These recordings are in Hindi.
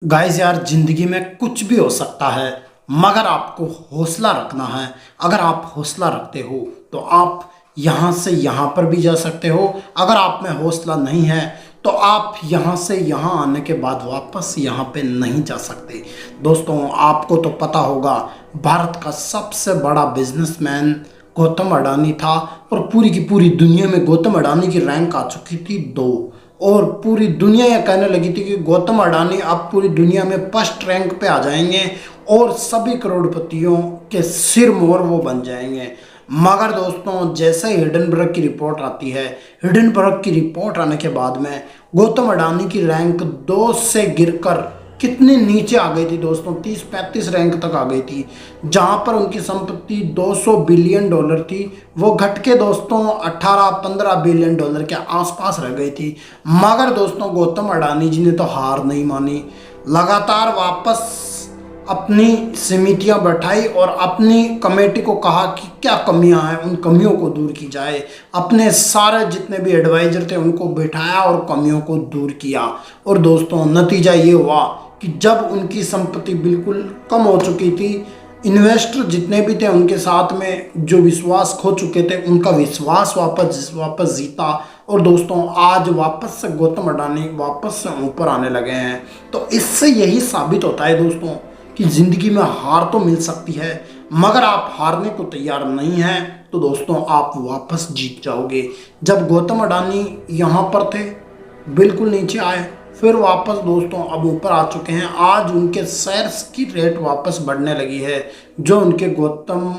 गाइस यार, जिंदगी में कुछ भी हो सकता है मगर आपको हौसला रखना है। अगर आप हौसला रखते हो तो आप यहाँ से यहाँ पर भी जा सकते हो। अगर आप में हौसला नहीं है तो आप यहाँ से यहाँ आने के बाद वापस यहाँ पे नहीं जा सकते। दोस्तों, आपको तो पता होगा, भारत का सबसे बड़ा बिजनेसमैन गौतम अडानी था और पूरी की पूरी दुनिया में गौतम अडानी की रैंक आ चुकी थी 2। और पूरी दुनिया यह कहने लगी थी कि गौतम अडानी अब पूरी दुनिया में फर्स्ट रैंक पे आ जाएंगे और सभी करोड़पतियों के सिर मोहर वो बन जाएंगे। मगर दोस्तों, जैसे ही हिडनबर्ग की रिपोर्ट आती है, हिडनबर्ग की रिपोर्ट आने के बाद में गौतम अडानी की रैंक 2 से गिरकर कितनी नीचे आ गई थी दोस्तों, 30-35 रैंक तक आ गई थी। जहां पर उनकी संपत्ति 200 बिलियन डॉलर थी, वो घट के दोस्तों 18-15 बिलियन डॉलर के आसपास रह गई थी। मगर दोस्तों, गौतम अडानी जी ने तो हार नहीं मानी, लगातार वापस अपनी समितियां बैठाई और अपनी कमेटी को कहा कि क्या कमियां हैं, उन कमियों को दूर की जाए। अपने सारे जितने भी एडवाइजर थे उनको बैठाया और कमियों को दूर किया। और दोस्तों, नतीजा ये हुआ कि जब उनकी संपत्ति बिल्कुल कम हो चुकी थी, इन्वेस्टर जितने भी थे उनके साथ में जो विश्वास खो चुके थे, उनका विश्वास वापस जीता। और दोस्तों, आज वापस से गौतम अडानी वापस से ऊपर आने लगे हैं। तो इससे यही साबित होता है दोस्तों कि ज़िंदगी में हार तो मिल सकती है, मगर आप हारने को तैयार नहीं हैं तो दोस्तों आप वापस जीत जाओगे। जब गौतम अडानी यहाँ पर थे, बिल्कुल नीचे आए, फिर वापस दोस्तों अब ऊपर आ चुके हैं। आज उनके शेयर्स की रेट वापस बढ़ने लगी है। जो उनके गौतम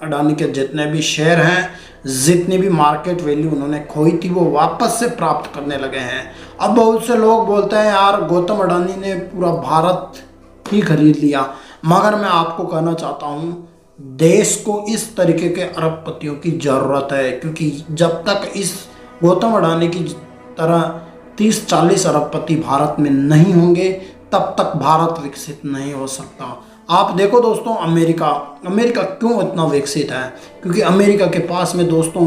अडानी के जितने भी शेयर हैं, जितनी भी मार्केट वैल्यू उन्होंने खोई थी, वो वापस से प्राप्त करने लगे हैं। अब बहुत से लोग बोलते हैं यार, गौतम अडानी ने पूरा भारत ही खरीद लिया। मगर मैं आपको कहना चाहता हूँ, देश को इस तरीके के अरबपतियों की ज़रूरत है, क्योंकि जब तक इस गौतम अडानी की तरह 30-40 अरबपति भारत में नहीं होंगे, तब तक भारत विकसित नहीं हो सकता। आप देखो दोस्तों, अमेरिका क्यों इतना विकसित है? क्योंकि अमेरिका के पास में दोस्तों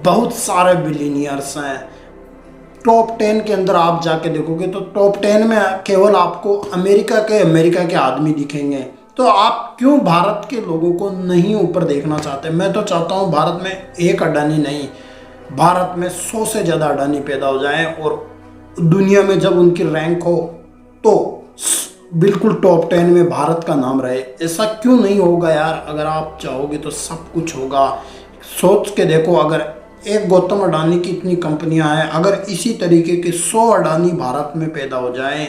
बहुत सारे बिलियनियर्स हैं। टॉप 10 के अंदर आप जाके देखोगे तो टॉप 10 में केवल आपको अमेरिका के आदमी दिखेंगे। तो आप क्यों भारत के लोगों को नहीं ऊपर देखना चाहते? मैं तो चाहता हूँ भारत में एक अडानी नहीं, भारत में 100 से ज़्यादा अडानी पैदा हो जाए और दुनिया में जब उनकी रैंक हो तो बिल्कुल टॉप 10 में भारत का नाम रहे। ऐसा क्यों नहीं होगा यार? अगर आप चाहोगे तो सब कुछ होगा। सोच के देखो, अगर एक गौतम अडानी की इतनी कंपनियां हैं, अगर इसी तरीके के 100 अडानी भारत में पैदा हो जाएं,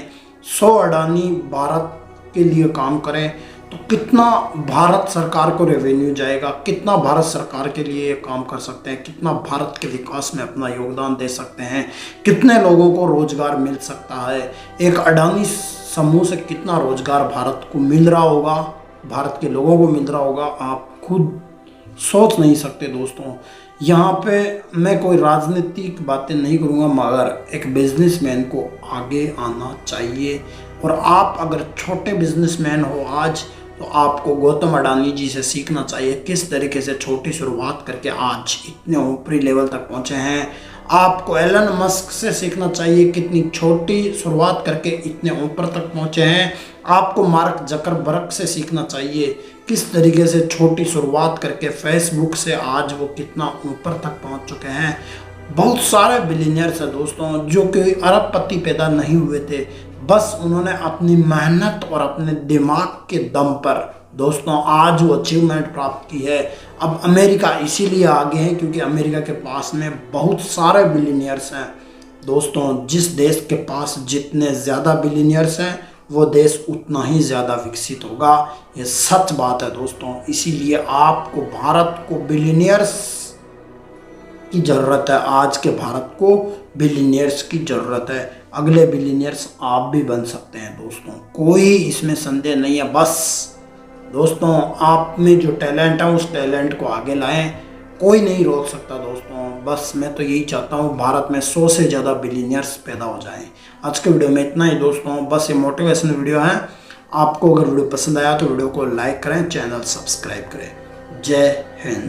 100 अडानी भारत के लिए काम करें, तो कितना भारत सरकार को रेवेन्यू जाएगा, कितना भारत सरकार के लिए ये काम कर सकते हैं, कितना भारत के विकास में अपना योगदान दे सकते हैं, कितने लोगों को रोजगार मिल सकता है। एक अडानी समूह से कितना रोजगार भारत को मिल रहा होगा, भारत के लोगों को मिल रहा होगा, आप खुद सोच नहीं सकते दोस्तों। यहाँ पे मैं कोई राजनीतिक बातें नहीं करूँगा, मगर एक बिजनेसमैन को आगे आना चाहिए। और आप अगर छोटे बिजनेसमैन हो आज, तो आपको गौतम अडानी जी से सीखना चाहिए किस तरीके से छोटी शुरुआत करके आज इतने ऊपरी लेवल तक पहुँचे हैं। आपको एलन मस्क से सीखना चाहिए कितनी छोटी शुरुआत करके इतने ऊपर तक पहुँचे हैं। आपको मार्क जकरबर्ग से सीखना चाहिए किस तरीके से छोटी शुरुआत करके फेसबुक से आज वो कितना ऊपर तक पहुंच चुके हैं। बहुत सारे बिलियनियर्स हैं दोस्तों जो कि अरबपति पैदा नहीं हुए थे, बस उन्होंने अपनी मेहनत और अपने दिमाग के दम पर दोस्तों आज वो अचीवमेंट प्राप्त की है। अब अमेरिका इसीलिए आगे है क्योंकि अमेरिका के पास में बहुत सारे बिलियनियर्स हैं दोस्तों। जिस देश के पास जितने ज़्यादा बिलियनियर्स हैं, वो देश उतना ही ज़्यादा विकसित होगा। ये सच बात है दोस्तों। इसीलिए आपको भारत को बिलियनियर्स की ज़रूरत है। आज के भारत को बिलियनियर्स की ज़रूरत है। अगले बिलियनियर्स आप भी बन सकते हैं दोस्तों, कोई इसमें संदेह नहीं है। बस दोस्तों, आप में जो टैलेंट है उस टैलेंट को आगे लाएं, कोई नहीं रोक सकता दोस्तों। बस मैं तो यही चाहता हूँ भारत में 100 से ज़्यादा बिलियनियर्स पैदा हो जाएं। आज के वीडियो में इतना ही दोस्तों, बस ये मोटिवेशन वीडियो है। आपको अगर वीडियो पसंद आया तो वीडियो को लाइक करें, चैनल सब्सक्राइब करें। जय हिंद।